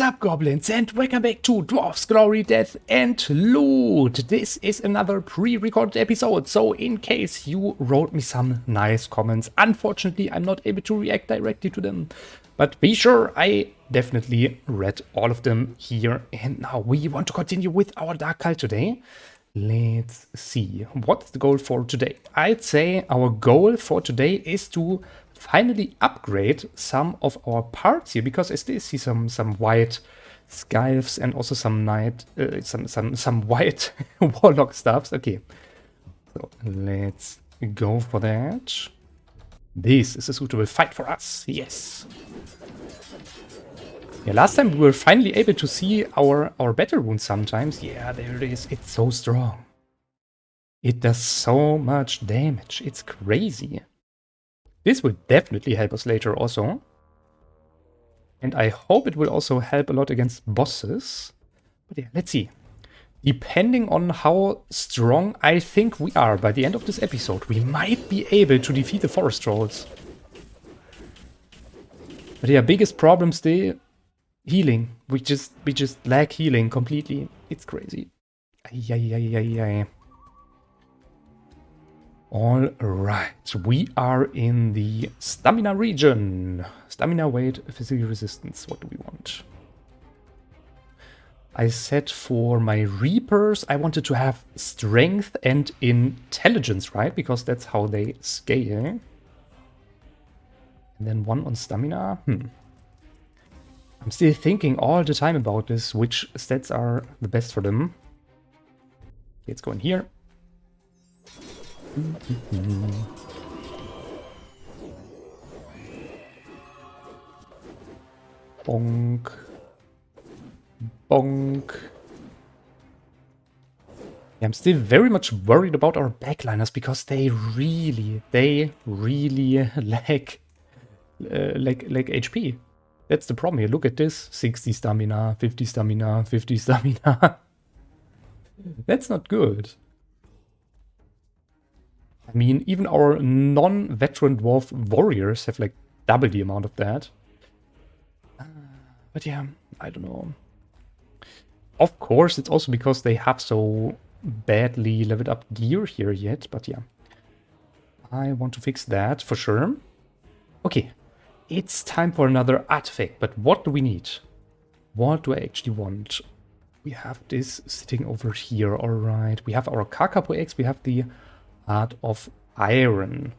What's up, goblins, and welcome back to Dwarves, Glory, Death, and Loot. This is another pre-recorded episode, so in case you wrote me some nice comments, unfortunately I'm not able to react directly to them. But be sure, I definitely read all of them here, and now we want to continue with our Dark Cult today. Let's see, what's the goal for today? I'd say our goal for today is to finally upgrade some of our parts here, because I still see some white scythes and also some some white warlock stuffs. Okay, so let's go for that. This is a suitable fight for us. Yes. Yeah, last time we were finally able to see our battle wounds sometimes. Yeah, there it is. It's so strong. It does so much damage. It's crazy. This will definitely help us later also. And I hope it will also help a lot against bosses. But yeah, let's see. Depending on how strong I think we are by the end of this episode, we might be able to defeat the forest trolls. But yeah, biggest problem still healing. We just lack healing completely. It's crazy. Ay. All right, we are in the stamina region. Stamina, weight, physical resistance. What do we want? I said for my Reapers, I wanted to have strength and intelligence, right? Because that's how they scale. And then one on stamina. I'm still thinking all the time about this, which stats are the best for them. Let's go in here. Bonk. Bonk. Yeah, I'm still very much worried about our backliners because they really lack HP. That's the problem here. Look at this. 60 stamina, 50 stamina, 50 stamina. That's not good. I mean, even our non-veteran dwarf warriors have like double the amount of that. But yeah, I don't know. Of course, it's also because they have so badly leveled up gear here yet. But yeah, I want to fix that for sure. Okay, it's time for another artifact. But what do we need? What do I actually want? We have this sitting over here. All right, we have our Kakapo X. We have the Heart of Iron.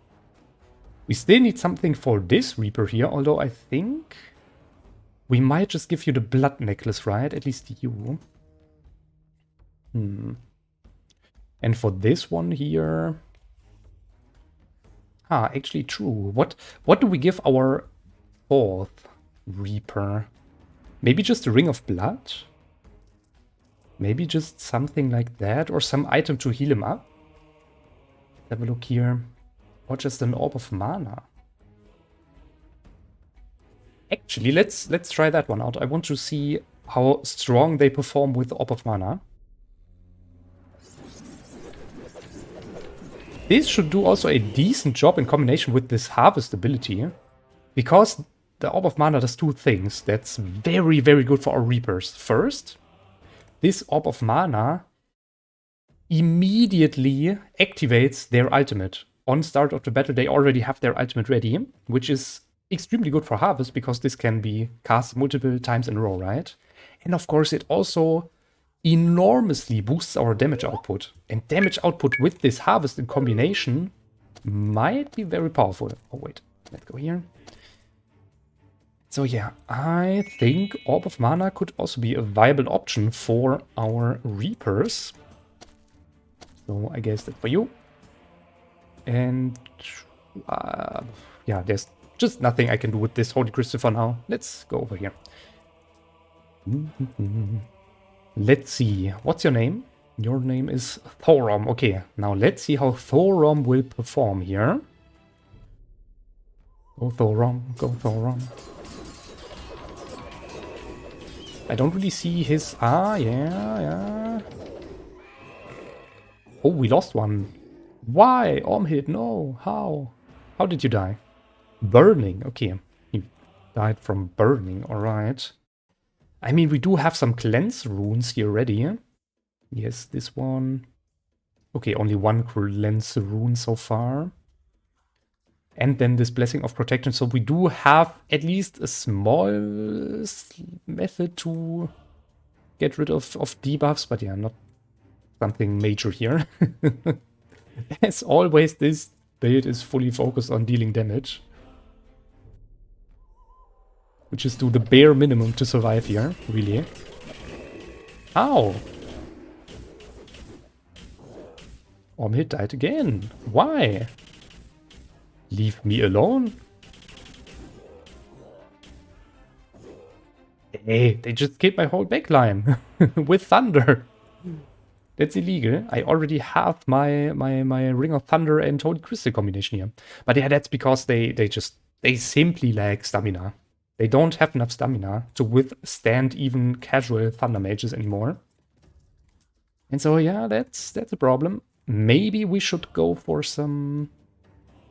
We still need something for this Reaper here, although I think we might just give you the blood necklace, right? At least you. And for this one here... actually true. What do we give our fourth Reaper? Maybe just a Ring of Blood? Maybe just something like that, or some item to heal him up? Have a look here. Or just an Orb of Mana. Actually, let's try that one out. I want to see how strong they perform with Orb of Mana. This should do also a decent job in combination with this Harvest ability. Because the Orb of Mana does two things that's very, very good for our Reapers. First, this Orb of Mana immediately activates their ultimate. On start of the battle, they already have their ultimate ready, which is extremely good for Harvest because this can be cast multiple times in a row, right? And of course, it also enormously boosts our damage output. And damage output with this Harvest in combination might be very powerful. Oh, wait. Let's go here. So yeah, I think Orb of Mana could also be a viable option for our Reapers. So I guess that's for you. And yeah, there's just nothing I can do with this Holy Crystal for now. Let's go over here. Let's see. What's your name? Your name is Thorum. Okay, now let's see how Thorum will perform here. Go Thorum, go Thorum. I don't really see his... yeah. Oh, we lost one. Why? Ormhid, no. How? How did you die? Burning. Okay. You died from burning. Alright. I mean, we do have some cleanse runes here ready. Yes, this one. Okay, only one cleanse rune so far. And then this Blessing of Protection. So we do have at least a small method to get rid of debuffs. But yeah, not something major here. As always, this build is fully focused on dealing damage. Which is do the bare minimum to survive here, really. Ow! Ormhit died again. Why? Leave me alone? Hey, they just killed my whole backline with thunder. That's illegal. I already have my Ring of Thunder and Holy Crystal combination here. But yeah, that's because they simply lack stamina. They don't have enough stamina to withstand even casual Thunder Mages anymore. And so yeah, that's a problem. Maybe we should go for some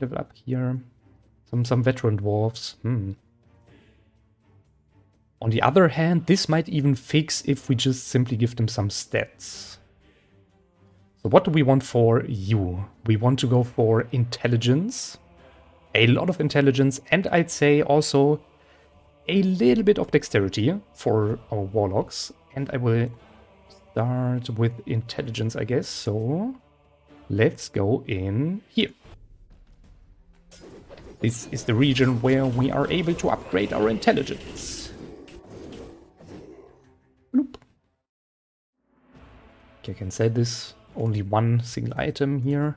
level up here. Some veteran dwarves. On the other hand, this might even fix if we just simply give them some stats. So what do we want for you? We want to go for intelligence. A lot of intelligence, and I'd say also a little bit of dexterity for our warlocks. And I will start with intelligence, I guess. So let's go in here. This is the region where we are able to upgrade our intelligence. Bloop. Okay, I can say this. Only one single item here.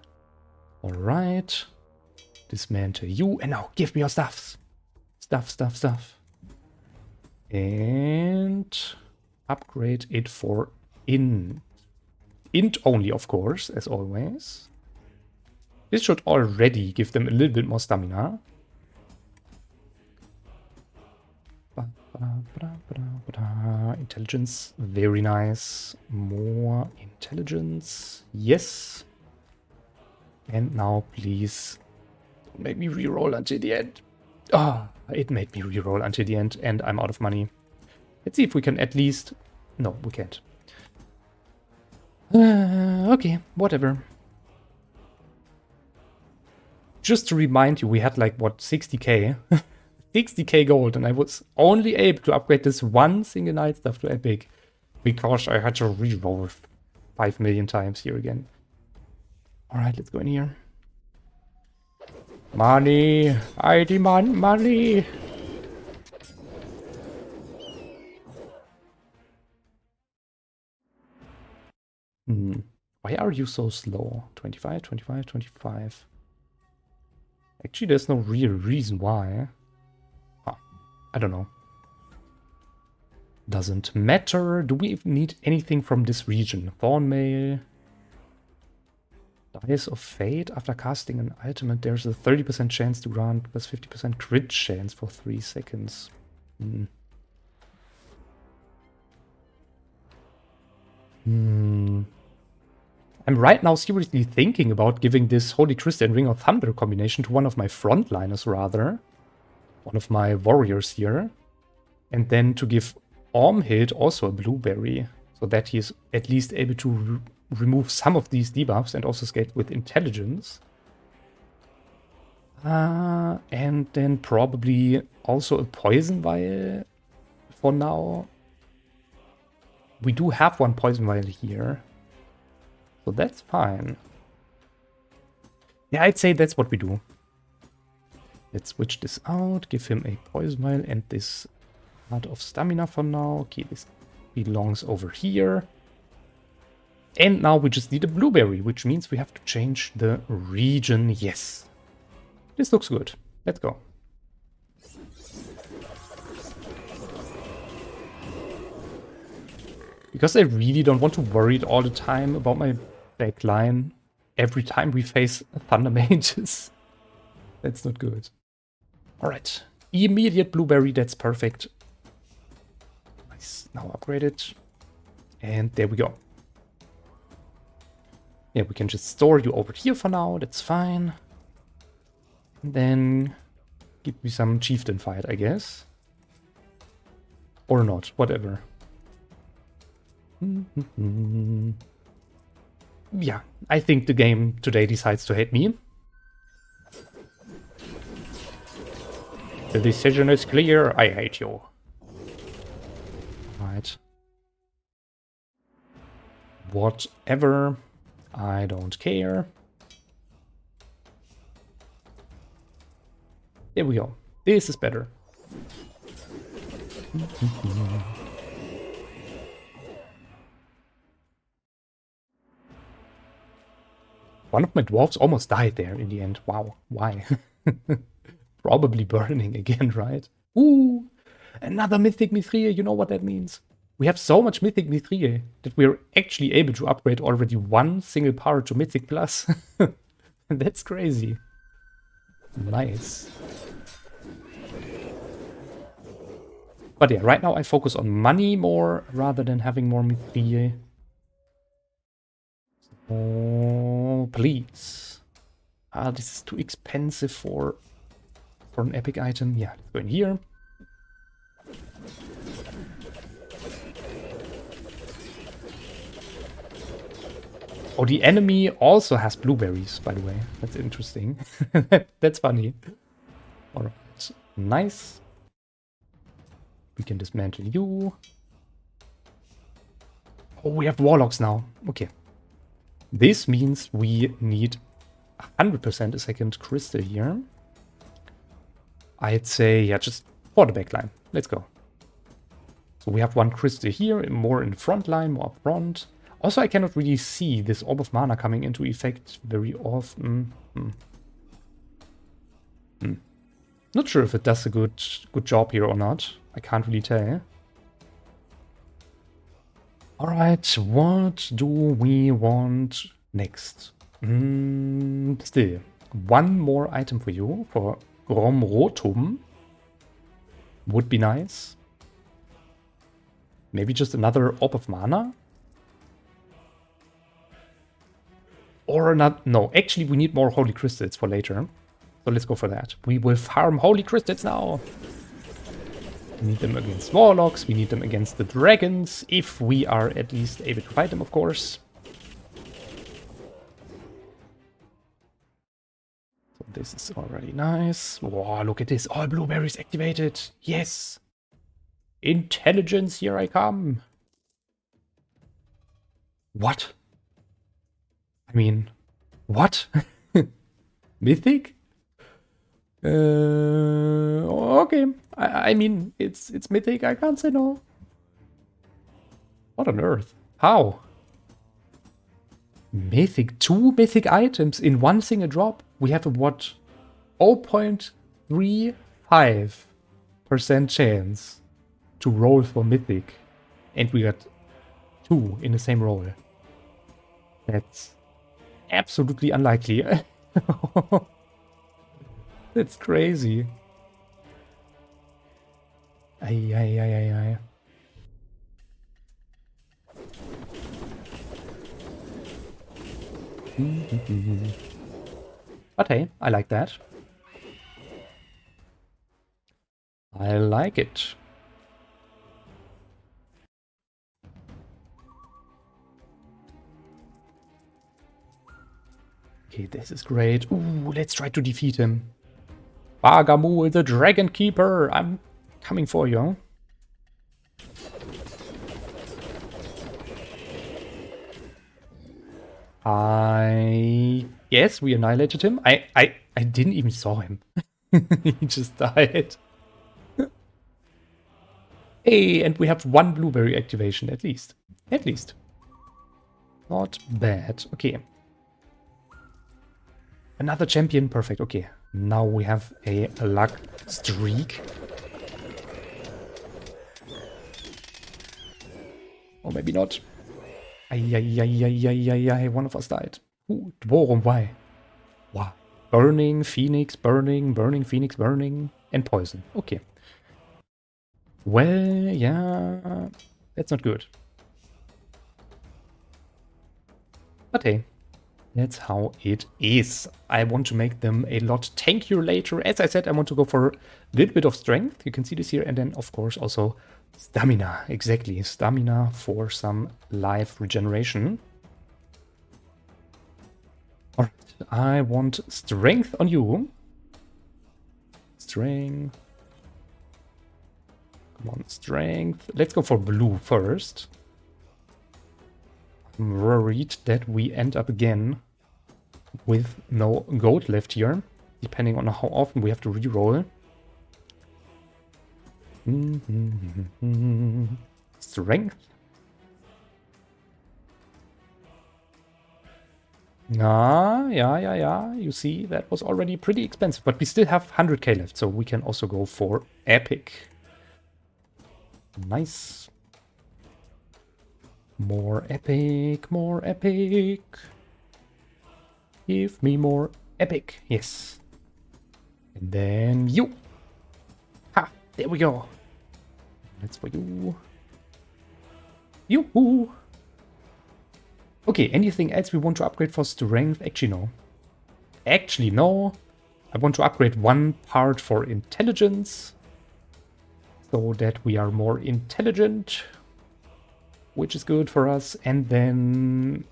Alright. Dismantle you. And now give me your stuffs. Stuff. And upgrade it for int. Int only, of course, as always. This should already give them a little bit more stamina. Intelligence, very nice. More intelligence, yes. And now please don't make me reroll until the end. Ah, it made me reroll until the end and I'm out of money. Let's see if we can at least... No, we can't. Okay, whatever. Just to remind you, we had like, what, 60k? 60k gold, and I was only able to upgrade this one single night stuff to epic because I had to reroll 5 million times here again. Alright, let's go in here. Money! I demand money! Why are you so slow? 25, 25, 25. Actually, there's no real reason why. I don't know. Doesn't matter. Do we even need anything from this region? Thornmail. Dice of Fate. After casting an ultimate, there's a 30% chance to grant plus 50% crit chance for 3 seconds. I'm right now seriously thinking about giving this Holy Crystal and Ring of Thunder combination to one of my frontliners, rather. One of my warriors here. And then to give Ormhild also a blueberry. So that he is at least able to remove some of these debuffs and also skate with intelligence. And then probably also a poison vial for now. We do have one poison vial here. So that's fine. Yeah, I'd say that's what we do. Let's switch this out, give him a poison vial and this heart of stamina for now. Okay, this belongs over here. And now we just need a blueberry, which means we have to change the region. Yes. This looks good. Let's go. Because I really don't want to worry all the time about my backline every time we face Thunder Mages. That's not good. Alright. Immediate blueberry, that's perfect. Nice. Now upgrade it. And there we go. Yeah, we can just store you over here for now. That's fine. And then give me some chieftain fight, I guess. Or not, whatever. Yeah, I think the game today decides to hate me. The decision is clear, I hate you. Right. Whatever. I don't care. There we go. This is better. One of my dwarves almost died there in the end. Wow. Why? Probably burning again, right? Ooh! Another Mythic Mithril. You know what that means. We have so much Mythic Mithril that we're actually able to upgrade already one single power to Mythic Plus. That's crazy. Nice. But yeah, right now I focus on money more rather than having more Mithril. Oh, please. Ah, this is too expensive for an epic item. Yeah, let's go in here. Oh, the enemy also has blueberries, by the way. That's interesting. That's funny. Alright, nice. We can dismantle you. Oh, we have warlocks now. Okay. This means we need 100% a second crystal here. I'd say, yeah, just for the backline. Let's go. So we have one crystal here, more in the front line, more up front. Also, I cannot really see this Orb of Mana coming into effect very often. Not sure if it does a good job here or not. I can't really tell. Alright, what do we want next? Still, one more item for you, for Gromrotum. Would be nice. Maybe just another Orb of Mana? Or not. No, actually we need more Holy Crystals for later. So let's go for that. We will farm Holy Crystals now. We need them against Warlocks. We need them against the Dragons. If we are at least able to fight them, of course. So this is already nice. Wow, look at this. All blueberries activated. Yes. Intelligence, here I come. What? I mean, what? Mythic? Okay. I mean, it's mythic. I can't say no. What on earth? How? Mythic? 2 mythic items in one single drop? We have a what? 0.35% chance to roll for mythic. And we got 2 in the same roll. That's absolutely unlikely. That's crazy. Ay. But hey, I like that. I like it. Okay, this is great. Ooh, let's try to defeat him. Bagamul, the Dragon Keeper. I'm coming for you. Yes, we annihilated him. I didn't even saw him. He just died. Hey, and we have 1 blueberry activation at least. At least. Not bad. Okay. Another champion. Perfect. Okay. Now we have a luck streak. Or maybe not. Ay, one of us died. Ooh, Dwarf, why? Wow. Burning, Phoenix, burning, Phoenix, burning, and poison. Okay. Well, yeah, that's not good. But hey, That's how it is. I want to make them a lot tankier later. As I said, I want to go for a little bit of strength. You can see this here. And then, of course, also stamina. Exactly. Stamina for some life regeneration. All right. I want strength on you. Strength. Come on, strength. Let's go for blue first. I'm worried that we end up again with no gold left here, depending on how often we have to reroll. Strength. Yeah. You see, that was already pretty expensive, but we still have 100k left, so we can also go for epic. Nice. More epic, more epic. Give me more epic. Yes. And then you. Ha! There we go. That's for you. Yoo-hoo! Okay, anything else we want to upgrade for strength? Actually, no. Actually, no. I want to upgrade one part for intelligence, so that we are more intelligent, which is good for us. And then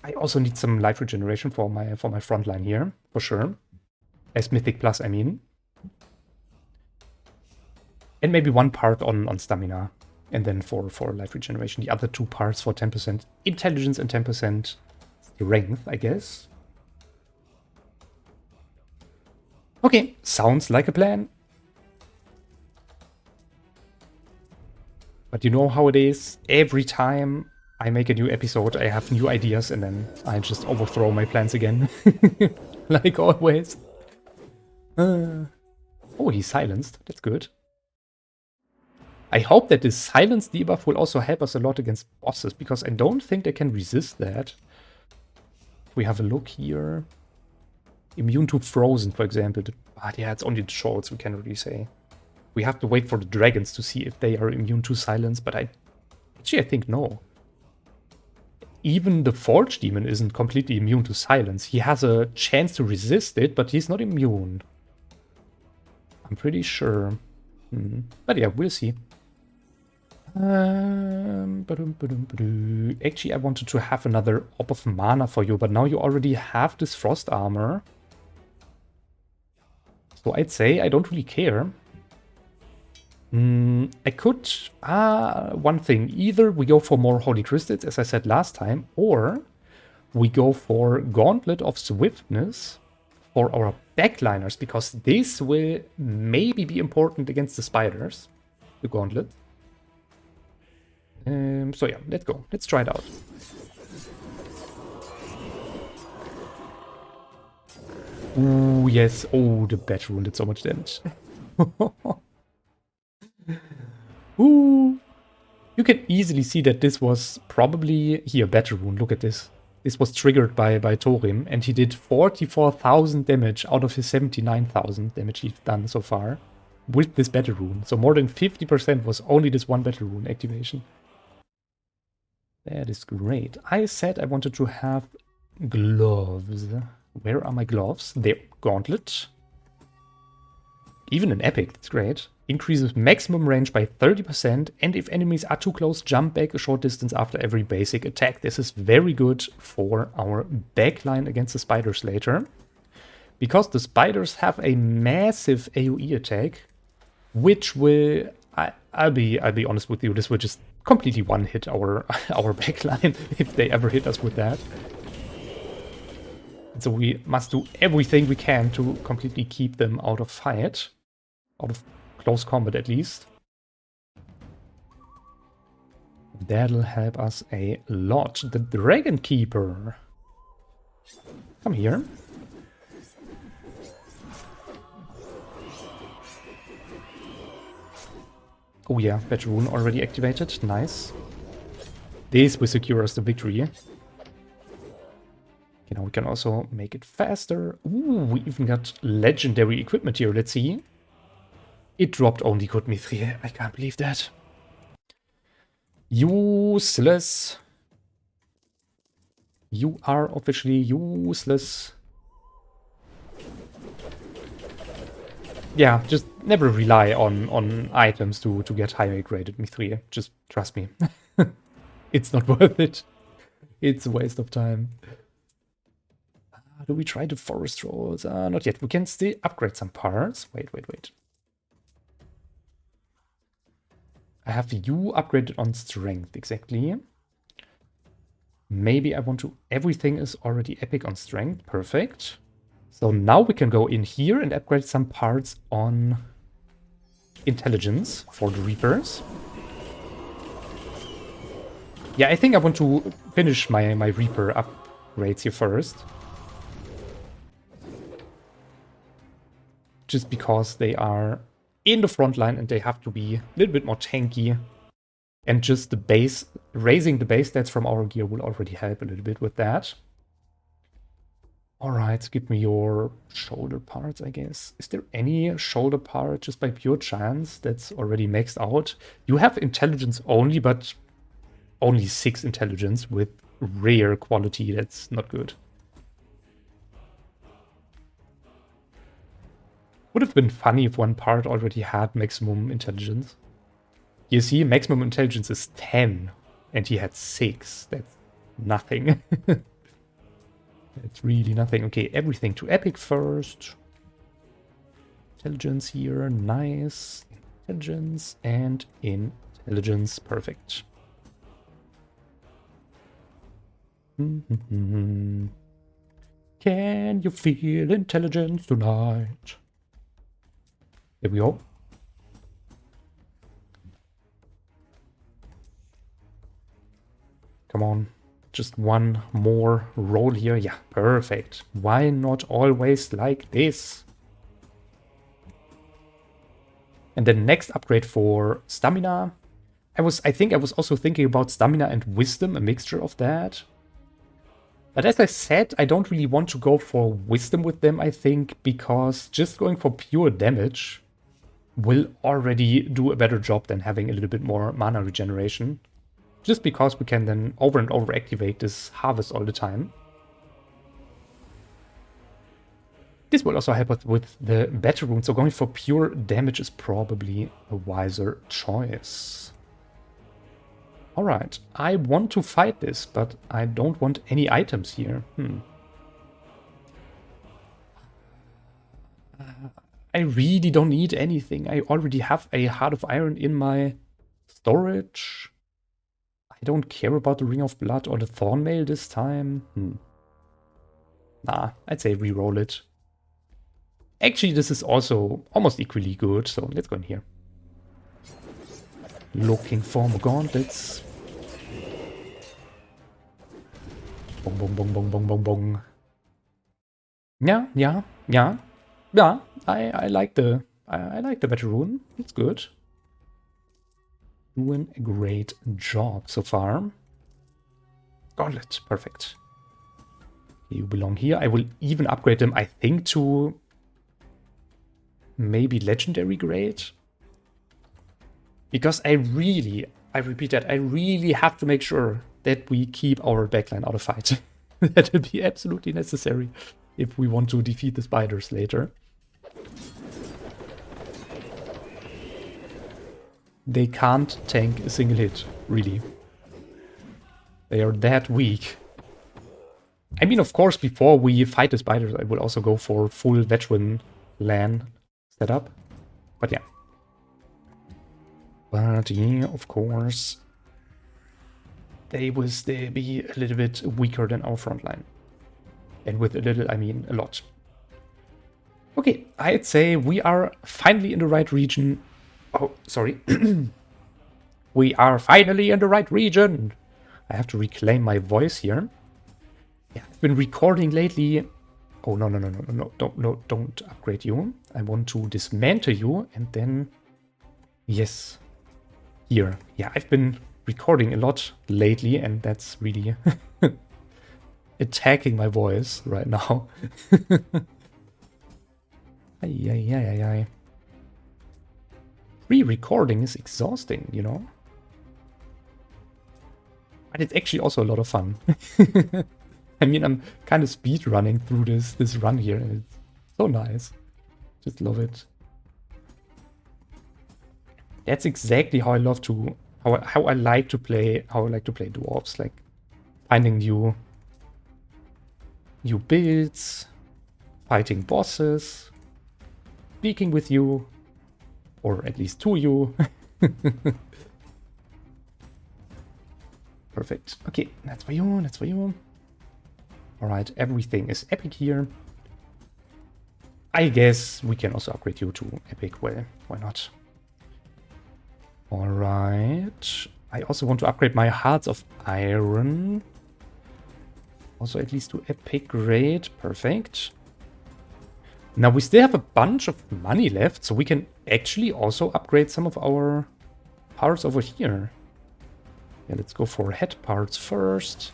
I also need some life regeneration for my front line here, for sure. As Mythic Plus, I mean. And maybe one part on stamina. And then for life regeneration, the other two parts for 10% intelligence and 10% strength, I guess. Okay, sounds like a plan. But you know how it is. Every time I make a new episode, I have new ideas, and then I just overthrow my plans again. Like always. Oh, he's silenced. That's good. I hope that this silence debuff will also help us a lot against bosses, because I don't think they can resist that. If we have a look here. Immune to frozen, for example. But yeah, it's only the shorts, we can't really say. We have to wait for the dragons to see if they are immune to silence, but I think no. Even the Forge Demon isn't completely immune to silence. He has a chance to resist it, but he's not immune. I'm pretty sure. But yeah, we'll see. Actually, I wanted to have another Orb of Mana for you, but now you already have this Frost Armor. So I'd say I don't really care. I could... one thing. Either we go for more Holy Crystals, as I said last time, or we go for Gauntlet of Swiftness for our backliners, because this will maybe be important against the spiders, the Gauntlet. So yeah, let's go. Let's try it out. Ooh, yes. Oh, the Bat Rune did so much damage. Ooh. You can easily see that this was probably... Here, Bat Rune, look at this. This was triggered by Thorim, and he did 44,000 damage out of his 79,000 damage he's done so far with this Battle Rune. So more than 50% was only this one Battle Rune activation. That is great. I said I wanted to have gloves. Where are my gloves? There. Gauntlet. Even an epic, that's great. Increases maximum range by 30%, and if enemies are too close, jump back a short distance after every basic attack. This is very good for our backline against the spiders later, because the spiders have a massive AoE attack, which will... I'll be honest with you, this will just completely one-hit our backline if they ever hit us with that. So we must do everything we can to completely keep them out of fight. Out of close combat, at least. That'll help us a lot. The Dragon Keeper. Come here. Oh yeah, Battle Rune already activated. Nice. This will secure us the victory. Okay, now we can also make it faster. Ooh, we even got legendary equipment here. Let's see. It dropped only good Mithril. I can't believe that. Useless. You are officially useless. Yeah, just never rely on items to get higher graded Mithril. Just trust me. It's not worth it. It's a waste of time. Do we try the forest rolls? Not yet. We can still upgrade some parts. Wait. I have you upgraded on strength, exactly. Maybe I want to... Everything is already epic on strength. Perfect. So now we can go in here and upgrade some parts on intelligence for the Reapers. Yeah, I think I want to finish my Reaper upgrades here first. Just because they are in the front line and they have to be a little bit more tanky. And just the base, raising the base stats from our gear will already help a little bit with that. Alright, give me your shoulder parts, I guess. Is there any shoulder part just by pure chance that's already maxed out? You have intelligence only, but only 6 intelligence with rare quality. That's not good. Would have been funny if one part already had maximum intelligence. You see, maximum intelligence is 10, and he had 6. That's nothing. It's really nothing. Okay, everything to epic first. Intelligence here, nice. Intelligence and intelligence, perfect. Can you feel intelligence tonight? There we go. Come on. Just one more roll here. Yeah, perfect. Why not always like this? And the next upgrade for stamina. I think I was also thinking about stamina and wisdom, a mixture of that. But as I said, I don't really want to go for wisdom with them, I think, because just going for pure damage will already do a better job than having a little bit more mana regeneration. Just because we can then over and over activate this harvest all the time. This will also help us with the battle rune, so going for pure damage is probably a wiser choice. Alright, I want to fight this, but I don't want any items here. I really don't need anything. I already have a Heart of Iron in my storage. I don't care about the Ring of Blood or the Thorn Mail this time. Nah, I'd say reroll it. Actually, this is also almost equally good, so let's go in here. Looking for more gauntlets. Bong, bong, bong, bong, bong, bong, bong. Yeah. I like the battle rune. It's good. Doing a great job so far. Gauntlet, perfect. You belong here. I will even upgrade them, I think, to maybe legendary grade. Because I repeat that, I really have to make sure that we keep our backline out of fight. That will be absolutely necessary if we want to defeat the spiders later. They can't tank a single hit, really. They are that weak. I mean, of course, before we fight the spiders, I will also go for full veteran LAN setup. But yeah. But yeah, of course, they will still be a little bit weaker than our front line. And with a little, I mean a lot. Okay, I'd say we are finally in the right region. Oh, sorry. We are finally in the right region. I have to reclaim my voice here. Yeah, I've been recording lately. Oh, no. Don't upgrade you. I want to dismantle you and then... Yes. Here. Yeah, I've been recording a lot lately and that's really attacking my voice right now. Ay. Re-recording is exhausting, you know? But it's actually also a lot of fun. I mean, I'm kind of speed running through this run here, and it's so nice. Just love it. That's exactly how I love to, how I like to play, dwarves. Like finding new builds, fighting bosses, speaking with you, or at least to you. Perfect. Okay, that's for you, that's for you. Alright, everything is epic here. I guess we can also upgrade you to epic. Well, why not? Alright. I also want to upgrade my Hearts of Iron. Also at least to epic grade. Perfect. Now we still have a bunch of money left, so we can actually also upgrade some of our parts over here. Yeah, let's go for head parts first.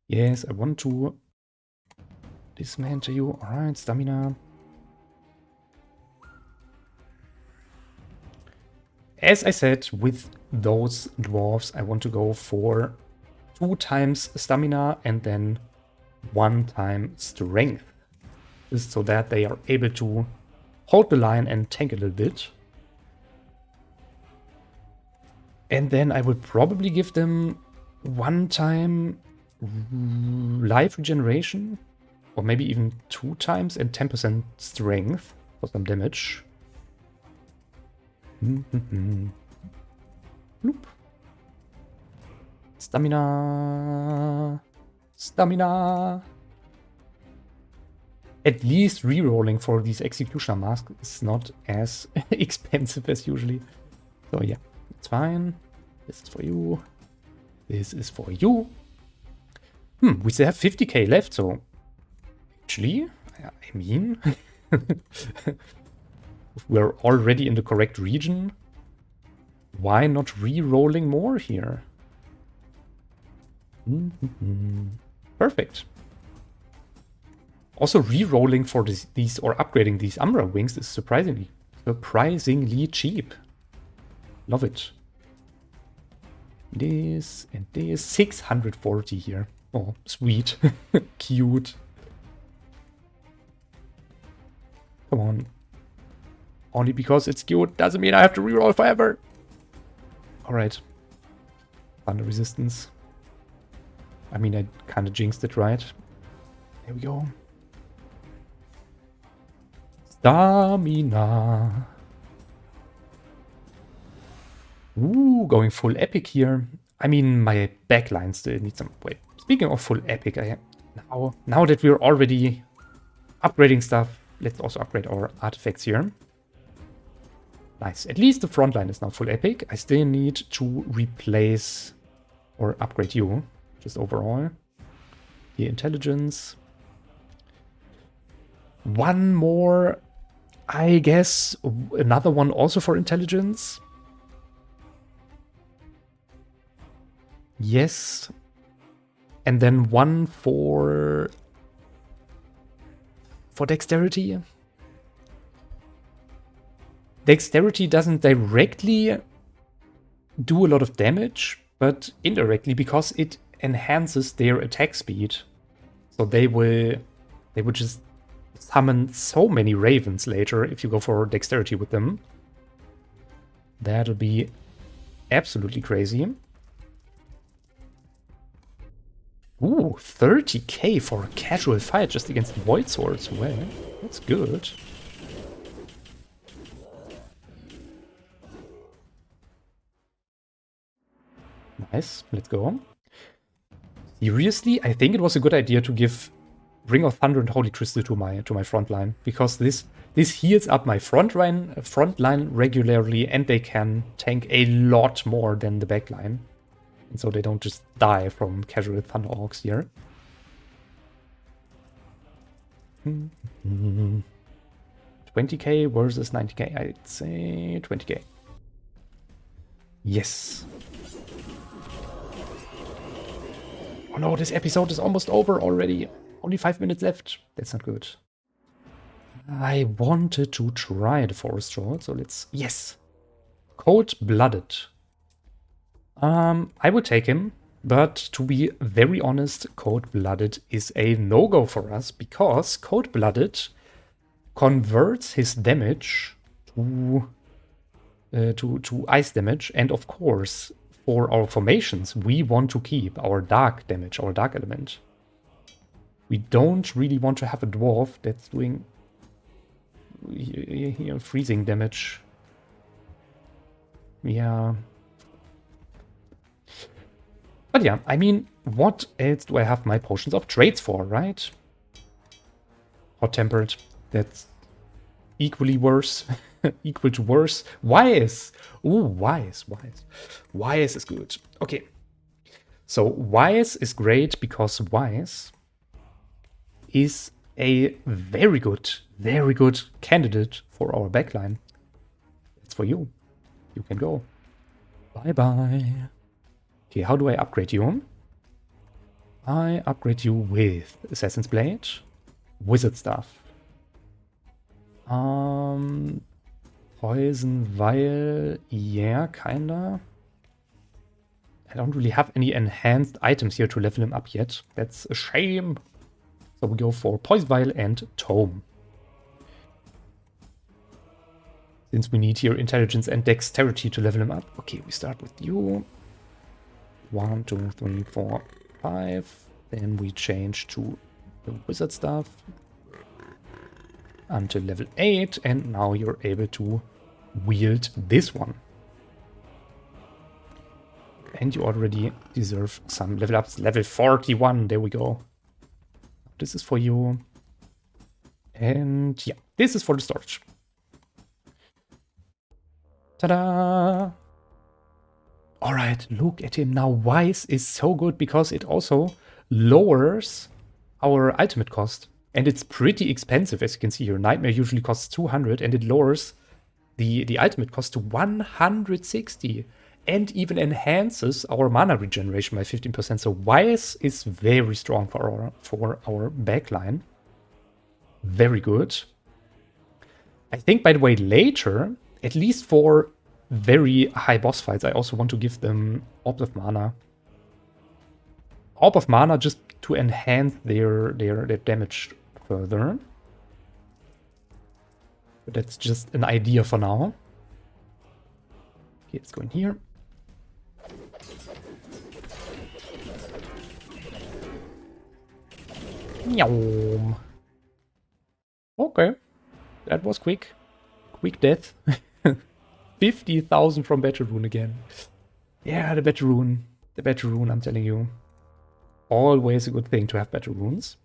Yes, I want to dismantle you. Alright, stamina. As I said, with those dwarves, I want to go for 2 times stamina and then 1 time strength. This is so that they are able to hold the line and tank a little bit. And then I would probably give them 1 time life regeneration, or maybe even 2 times and 10% strength for some damage. Bloop. Stamina. Stamina. At least rerolling for these executioner masks is not as expensive as usually. So yeah, it's fine. This is for you. This is for you. We still have 50k left, so actually, I mean, if we're already in the correct region, why not re-rolling more here? Perfect. Also, re-rolling for these or upgrading these Umbra wings is surprisingly cheap. Love it. This and this, 640 here. Oh, sweet. Cute. Come on. Only because it's cute doesn't mean I have to reroll forever. Alright. Thunder resistance. I mean, I kind of jinxed it, right? There we go. Stamina. Ooh, going full epic here. I mean, my backline still needs some... Wait, speaking of full epic, now that we're already upgrading stuff, let's also upgrade our artifacts here. Nice. At least the front line is now full epic. I still need to replace or upgrade you, just overall. The intelligence. One more, I guess, another one also for intelligence. Yes. And then one for dexterity. Dexterity doesn't directly do a lot of damage, but indirectly because it enhances their attack speed. So they would just summon so many ravens later if you go for dexterity with them. That'll be absolutely crazy. Ooh, 30k for a casual fight just against void swords. Well, that's good. Nice, let's go. Seriously, I think it was a good idea to give Ring of Thunder and Holy Crystal to my front line, because this heals up my front line regularly, and they can tank a lot more than the back line. And so they don't just die from casual Thunder Orcs here. 20k versus 90k. I'd say 20k. Yes. Oh no, this episode is almost over already. Only 5 minutes left. That's not good. I wanted to try the Forest Troll, so let's... Yes! Cold-blooded. I would take him. But to be very honest, Cold-Blooded is a no-go for us because Cold-Blooded converts his damage to ice damage, and of course, for our formations, we want to keep our dark damage, our dark element. We don't really want to have a dwarf that's doing freezing damage. Yeah. But yeah, I mean, what else do I have my potions of trades for, right? Hot-tempered, that's equally worse. Equal to worse. Wise. Ooh, wise. Wise is good. Okay. So wise is great because wise is a very good candidate for our backline. It's for you. You can go. Bye-bye. Okay, how do I upgrade you? I upgrade you with Assassin's Blade, Wizard Staff. Poison Vial, yeah, kinda. I don't really have any enhanced items here to level him up yet. That's a shame. So we go for Poison Vial and Tome. Since we need here Intelligence and Dexterity to level him up. Okay, we start with you. 1, 2, 3, 4, 5. Then we change to the Wizard Staff until level 8, and now you're able to wield this one. And you already deserve some level ups. Level 41, there we go. This is for you. And yeah, this is for the storage. Ta-da! Alright, look at him now. Wise is so good because it also lowers our ultimate cost. And it's pretty expensive, as you can see here. Nightmare usually costs 200, and it lowers the ultimate cost to 160. And even enhances our mana regeneration by 15%. So Wise is very strong for our backline. Very good. I think, by the way, later, at least for very high boss fights, I also want to give them Orb of Mana. Orb of Mana just to enhance their damage further. But that's just an idea for now. Okay, let's go in here. Yum. Okay, that was quick. Quick death. 50,000 from Battle Rune again. Yeah, the Battle Rune. The Battle Rune, I'm telling you. Always a good thing to have Battle Runes.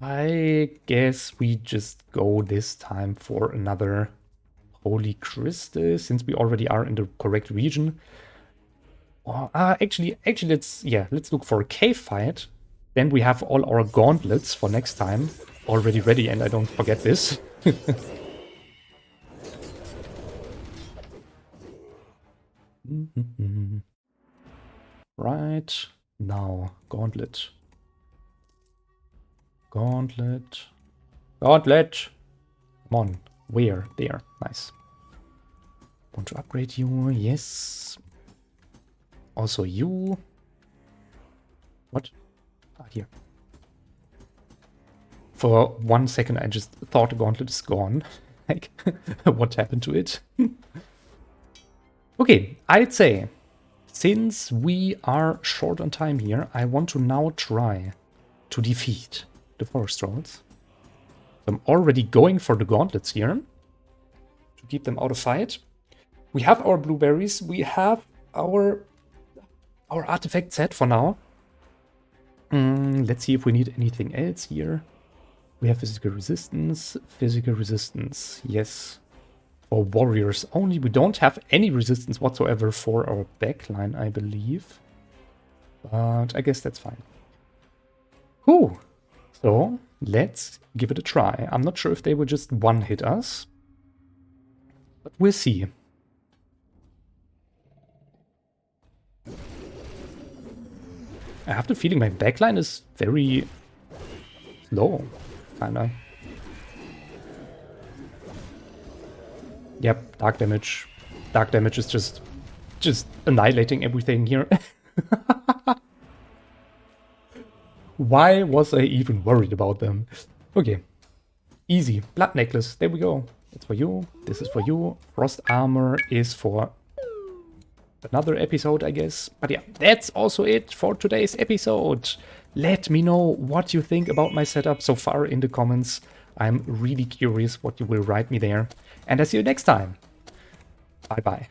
I guess we just go this time for another Holy Crystal, since we already are in the correct region. Actually, let's look for a cave fight. Then we have all our gauntlets for next time already ready, and I don't forget this. Right, now, gauntlet. Gauntlet. Gauntlet! Come on, where? There, nice. Want to upgrade you? Yes. Also you. What? Ah, here. For 1 second I just thought the gauntlet is gone. Like, what happened to it? Okay, I'd say, since we are short on time here, I want to now try to defeat the forest trolls. I'm already going for the gauntlets here to keep them out of fight. We have our blueberries, we have our artifact set for now. Let's see if we need anything else here. We have physical resistance, yes. For warriors only. We don't have any resistance whatsoever for our backline, I believe. But I guess that's fine. Whew. So, let's give it a try. I'm not sure if they will just one-hit us. But we'll see. I have the feeling my backline is very slow, kinda. Yep, dark damage. Dark damage is just annihilating everything here. Why was I even worried about them? Okay. Easy. Blood necklace. There we go. It's for you. This is for you. Frost armor is for another episode, I guess. But yeah, that's also it for today's episode. Let me know what you think about my setup so far in the comments. I'm really curious what you will write me there. And I see you next time. Bye-bye.